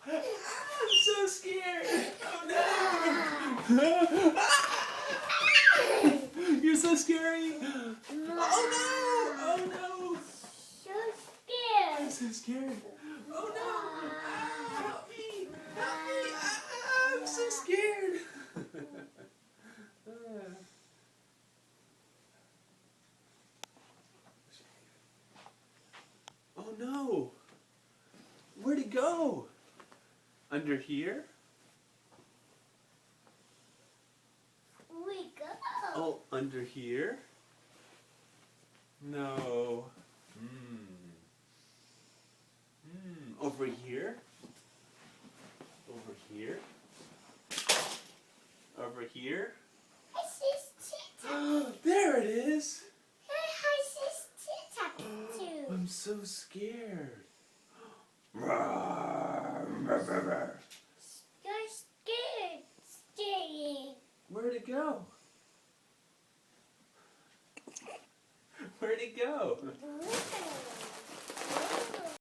I'm so scared. Oh no. You're so scary. Oh no. Oh no. So I'm scared. so scared. Oh no. Ah, help me. Help me. Ah, I'm so scared. Oh no. Where'd it go? Under here? We go. Oh, under here? No. Over here? Over here? Over here? I see Tita. There it is! I see Tita too. I'm so scared. Where'd You're scared. Scary. it go? Where'd it go? Look